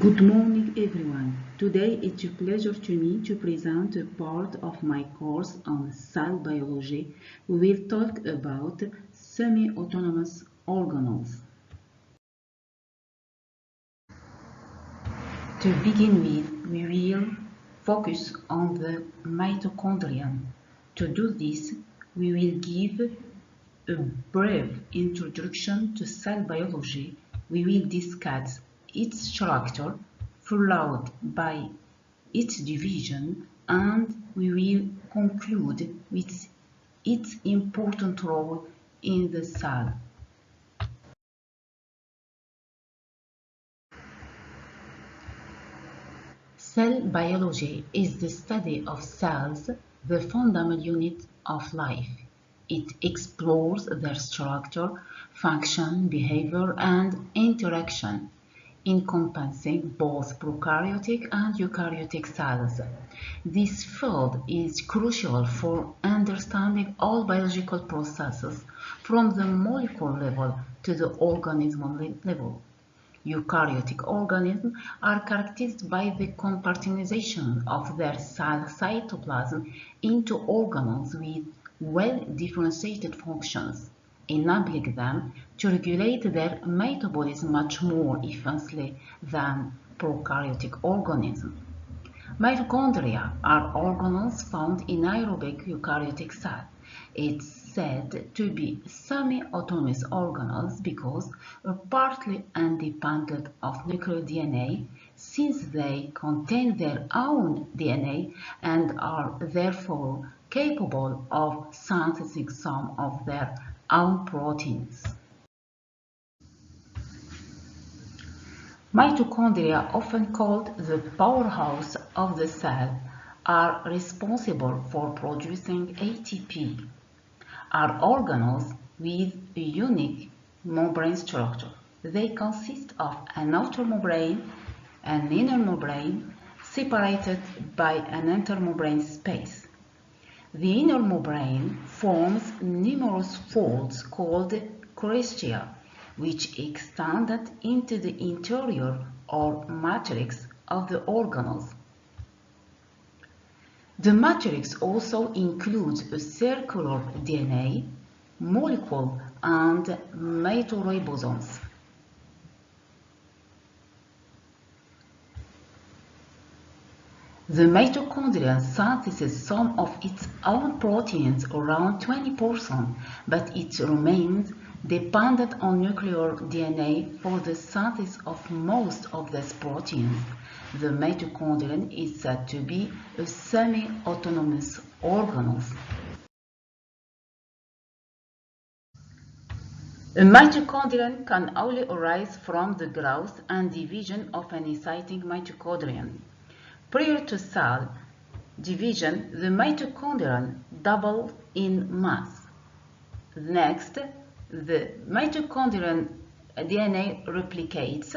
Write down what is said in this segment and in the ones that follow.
Good morning, everyone. Today it's a pleasure to me to present a part of my course on cell biology. We will talk about semi-autonomous organelles. To begin with, we will focus on the mitochondria. To do this, we will give a brief introduction to cell biology. We will discuss its structure, followed by its division, and we will conclude with its important role in the cell. Cell biology is the study of cells, the fundamental unit of life. It explores their structure, function, behavior, and interaction, encompassing both prokaryotic and eukaryotic cells. This field is crucial for understanding all biological processes from the molecular level to the organism level. Eukaryotic organisms are characterized by the compartmentalization of their cell cytoplasm into organelles with well-differentiated functions, enabling them to regulate their metabolism much more efficiently than prokaryotic organisms. Mitochondria are organelles found in aerobic eukaryotic cells. It's said to be semi-autonomous organelles because are partly independent of nuclear DNA, since they contain their own DNA and are therefore capable of synthesizing some of their own proteins. Mitochondria, often called the powerhouse of the cell, are responsible for producing ATP, are organelles with a unique membrane structure. They consist of an outer membrane, an inner membrane, separated by an intermembrane space. The inner membrane forms numerous folds called crystia, which extended into the interior or matrix of the organelles. The matrix also includes a circular DNA molecule and mitochondrial. The mitochondria synthesizes some of its own proteins, around 20%, but it remains dependent on nuclear DNA for the synthesis of most of these proteins. The mitochondrion is said to be a semi-autonomous organelle. A mitochondrion can only arise from the growth and division of an exciting mitochondrion. Prior to cell division, the mitochondrion doubles in mass. Next, the mitochondrion DNA replicates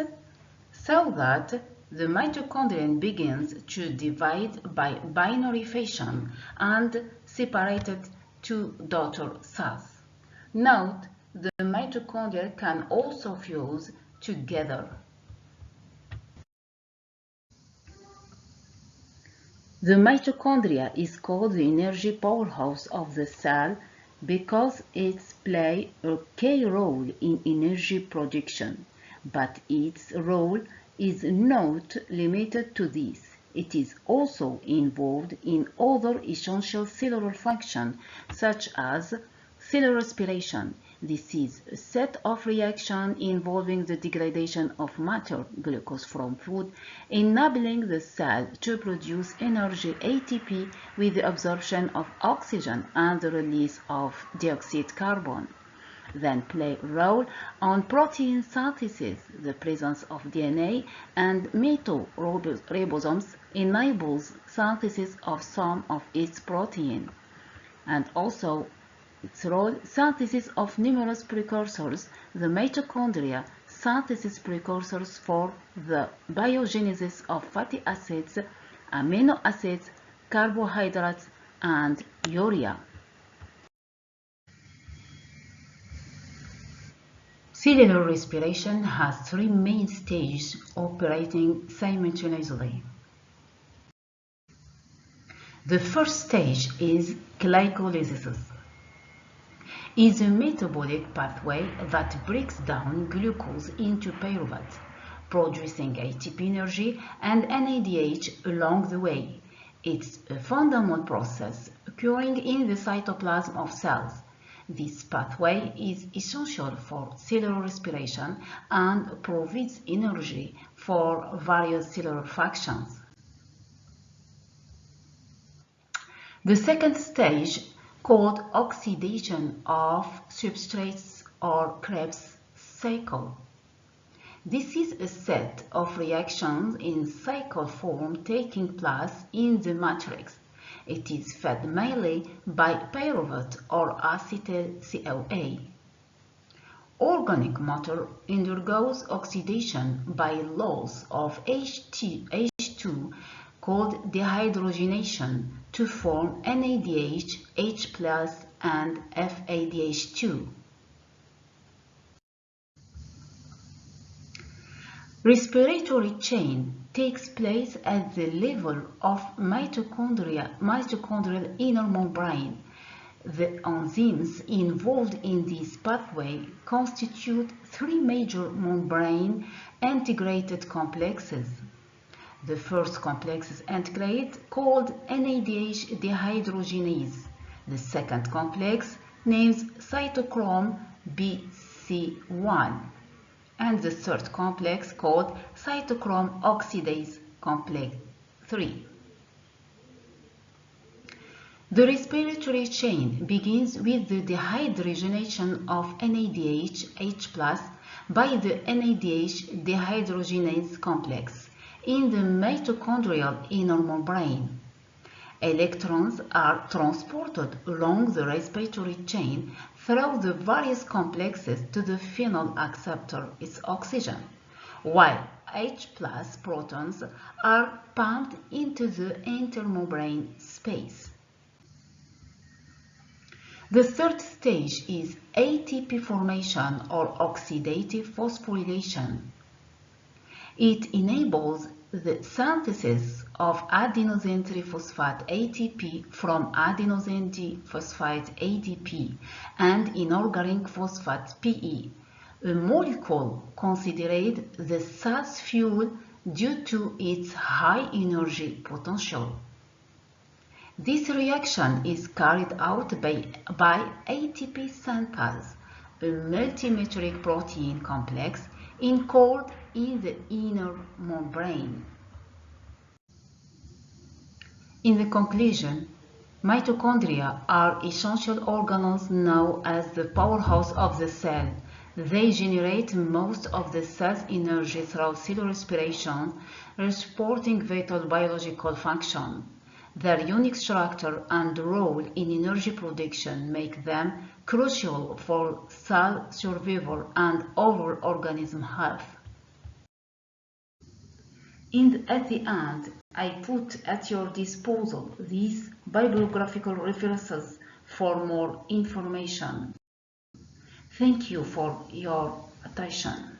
so that the mitochondrion begins to divide by binary fission and separated to daughter cells. Note, the mitochondria can also fuse together. The mitochondria is called the energy powerhouse of the cell because it plays a key role in energy production, but its role is not limited to this. It is also involved in other essential cellular functions such as cellular respiration. This is a set of reactions involving the degradation of matter, glucose from food, enabling the cell to produce energy ATP with the absorption of oxygen and the release of dioxide carbon. Then play a role on protein synthesis. The presence of DNA and mitochondrial enables synthesis of some of its protein, and also its role synthesis of numerous precursors. The mitochondria synthesis precursors for the biogenesis of fatty acids, amino acids, carbohydrates, and urea. Cellular respiration has three main stages operating simultaneously. The first stage is glycolysis. Is a metabolic pathway that breaks down glucose into pyruvate, producing ATP energy and NADH along the way. It's a fundamental process occurring in the cytoplasm of cells. This pathway is essential for cellular respiration and provides energy for various cellular functions. The second stage, called oxidation of substrates or Krebs cycle. This is a set of reactions in cycle form taking place in the matrix. It is fed mainly by pyruvate or acetyl-CoA. Organic matter undergoes oxidation by loss of H2 called dehydrogenation to form NADH, H+, and FADH2. Respiratory chain takes place at the level of mitochondrial inner membrane. The enzymes involved in this pathway constitute three major membrane integrated complexes. The first complex is integrated called NADH dehydrogenase. The second complex named cytochrome BC1. And the third complex called cytochrome oxidase complex 3. The respiratory chain begins with the dehydrogenation of NADH H+ by the NADH dehydrogenase complex in the mitochondrial inner membrane. Electrons are transported along the respiratory chain through the various complexes to the final acceptor, its oxygen, while H+ protons are pumped into the intermembrane space. The third stage is ATP formation or oxidative phosphorylation. It enables the synthesis of adenosine triphosphate ATP from adenosine diphosphate ADP and inorganic phosphate PE, a molecule considered the cell's fuel due to its high energy potential. This reaction is carried out by ATP synthase, a multimetric protein complex encoded in the inner membrane. In the conclusion, mitochondria are essential organelles known as the powerhouse of the cell. They generate most of the cell's energy through cellular respiration, supporting vital biological function. Their unique structure and role in energy production make them crucial for cell survival and overall organism health. At the end, I put at your disposal these bibliographical references for more information. Thank you for your attention.